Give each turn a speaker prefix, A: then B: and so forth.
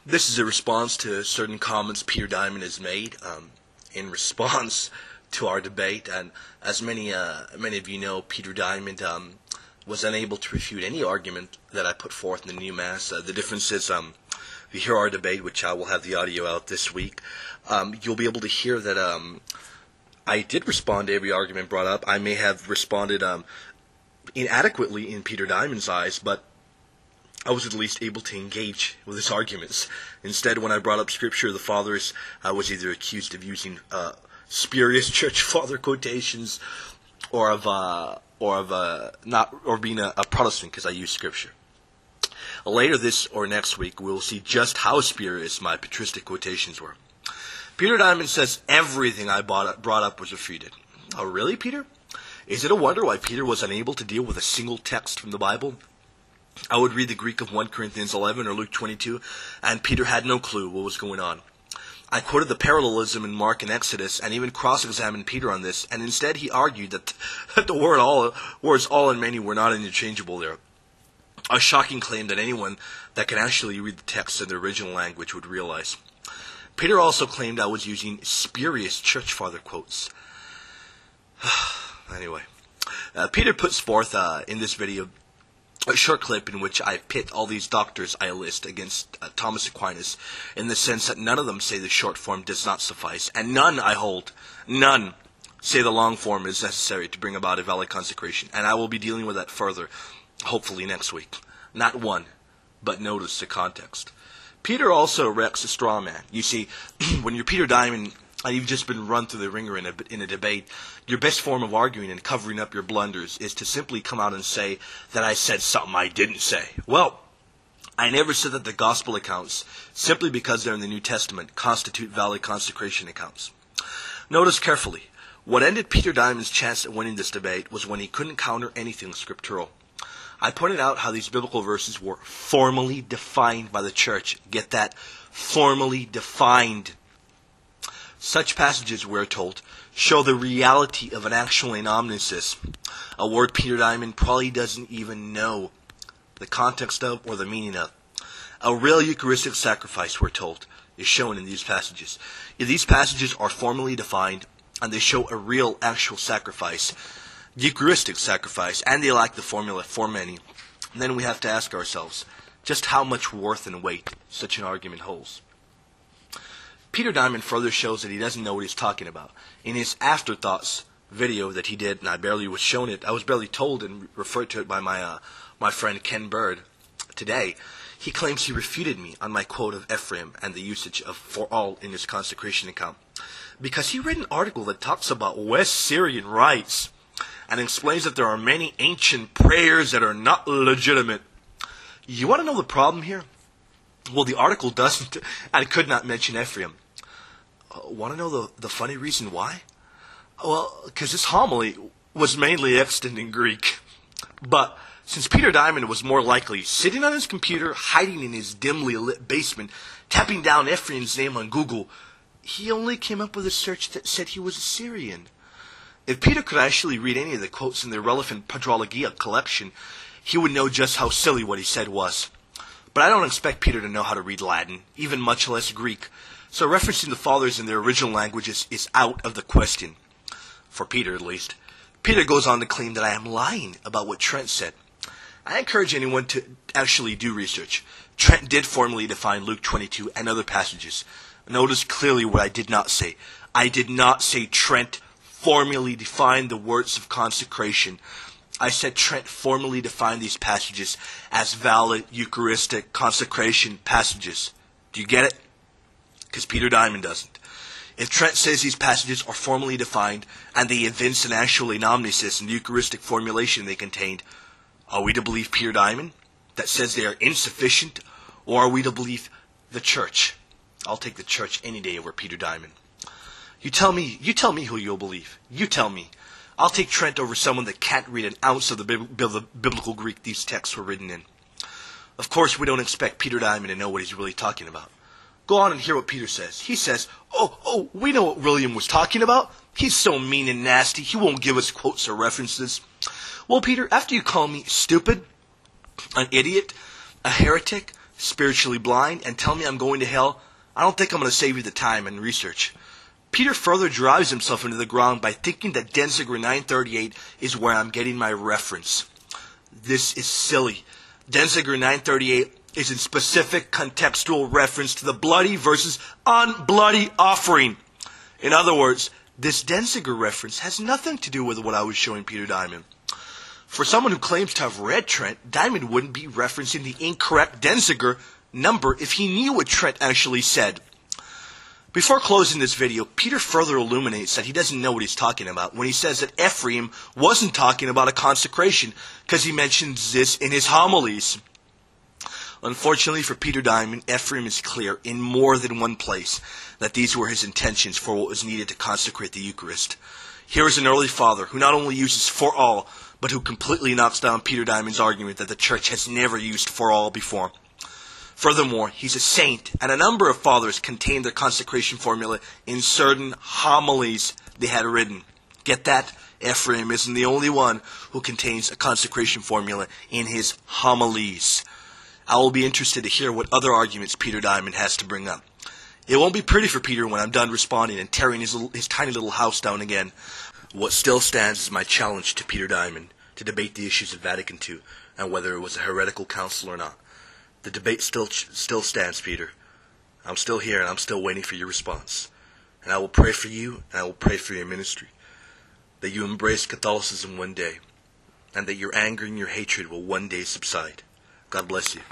A: This is a response to certain comments Peter Dimond has made in response to our debate. And as many of you know, Peter Dimond was unable to refute any argument that I put forth in the new Mass. The difference is, if you hear our debate, which I will have the audio out this week, you'll be able to hear that I did respond to every argument brought up. I may have responded inadequately in Peter Dimond's eyes, but I was at least able to engage with his arguments. Instead, when I brought up Scripture of the Fathers, I was either accused of using spurious church father quotations, or being a Protestant because I use Scripture. Later this or next week, we'll see just how spurious my patristic quotations were. Peter Dimond says everything I brought up was refuted. Oh, really, Peter? Is it a wonder why Peter was unable to deal with a single text from the Bible? I would read the Greek of 1 Corinthians 11 or Luke 22, and Peter had no clue what was going on. I quoted the parallelism in Mark and Exodus, and even cross-examined Peter on this, and instead he argued that the words all and many were not interchangeable there. A shocking claim that anyone that can actually read the text in the original language would realize. Peter also claimed I was using spurious church father quotes. Anyway, Peter puts forth in this video a short clip in which I pit all these doctors I list against Thomas Aquinas, in the sense that none of them say the short form does not suffice, and none, I hold, none say the long form is necessary to bring about a valid consecration, and I will be dealing with that further, hopefully next week. Not one, but notice the context. Peter also erects a straw man. You see, when you're Peter Dimond, and you've just been run through the ringer in a debate, your best form of arguing and covering up your blunders is to simply come out and say that I said something I didn't say. Well, I never said that the gospel accounts, simply because they're in the New Testament, constitute valid consecration accounts. Notice carefully, what ended Peter Dimond's chance at winning this debate was when he couldn't counter anything scriptural. I pointed out how these biblical verses were formally defined by the church. Get that? Formally defined. Such passages, we're told, show the reality of an actual anamnesis, a word Peter Dimond probably doesn't even know the context of or the meaning of. A real Eucharistic sacrifice, we're told, is shown in these passages. If these passages are formally defined, and they show a real, actual sacrifice, Eucharistic sacrifice, and they lack the formula for many, then we have to ask ourselves just how much worth and weight such an argument holds. Peter Dimond further shows that he doesn't know what he's talking about. In his Afterthoughts video that he did, and I barely was shown it, I was barely told and referred to it by my friend Ken Bird today, he claims he refuted me on my quote of Ephraim and the usage of "for all" in his consecration account, because he read an article that talks about West Syrian rites and explains that there are many ancient prayers that are not legitimate. You want to know the problem here? Well, the article doesn't, and could not mention Ephraim. Want to know the funny reason why? Well, because this homily was mainly extant in Greek. But since Peter Dimond was more likely sitting on his computer, hiding in his dimly lit basement, tapping down Ephraim's name on Google, he only came up with a search that said he was a Syrian. If Peter could actually read any of the quotes in the relevant Patrologia collection, he would know just how silly what he said was. But I don't expect Peter to know how to read Latin, even much less Greek, so referencing the fathers in their original languages is out of the question. For Peter, at least. Peter goes on to claim that I am lying about what Trent said. I encourage anyone to actually do research. Trent did formally define Luke 22 and other passages. Notice clearly what I did not say. I did not say Trent formally defined the words of consecration. I said Trent formally defined these passages as valid Eucharistic consecration passages. Do you get it? Because Peter Dimond doesn't. If Trent says these passages are formally defined and they evince an actual anamnesis and Eucharistic formulation they contained, are we to believe Peter Dimond that says they are insufficient, or are we to believe the church? I'll take the church any day over Peter Dimond. You tell me who you'll believe. You tell me. I'll take Trent over someone that can't read an ounce of the biblical Greek these texts were written in. Of course, we don't expect Peter Dimond to know what he's really talking about. Go on and hear what Peter says. He says, we know what William was talking about. He's so mean and nasty, he won't give us quotes or references. Well, Peter, after you call me stupid, an idiot, a heretic, spiritually blind, and tell me I'm going to hell, I don't think I'm going to save you the time and research. Peter further drives himself into the ground by thinking that Denziger 938 is where I'm getting my reference. This is silly. Denziger 938 is in specific contextual reference to the bloody versus unbloody offering. In other words, this Denziger reference has nothing to do with what I was showing Peter Dimond. For someone who claims to have read Trent, Dimond wouldn't be referencing the incorrect Denziger number if he knew what Trent actually said. Before closing this video, Peter further illuminates that he doesn't know what he's talking about when he says that Ephraim wasn't talking about a consecration because he mentions this in his homilies. Unfortunately for Peter Dimond, Ephraim is clear in more than one place that these were his intentions for what was needed to consecrate the Eucharist. Here is an early father who not only uses for all, but who completely knocks down Peter Dimond's argument that the church has never used for all before. Furthermore, he's a saint, and a number of fathers contained their consecration formula in certain homilies they had written. Get that? Ephraim isn't the only one who contains a consecration formula in his homilies. I will be interested to hear what other arguments Peter Dimond has to bring up. It won't be pretty for Peter when I'm done responding and tearing his tiny little house down again. What still stands is my challenge to Peter Dimond to debate the issues of Vatican II and whether it was a heretical council or not. The debate still stands, Peter. I'm still here and I'm still waiting for your response. And I will pray for you and I will pray for your ministry, that you embrace Catholicism one day, and that your anger and your hatred will one day subside. God bless you.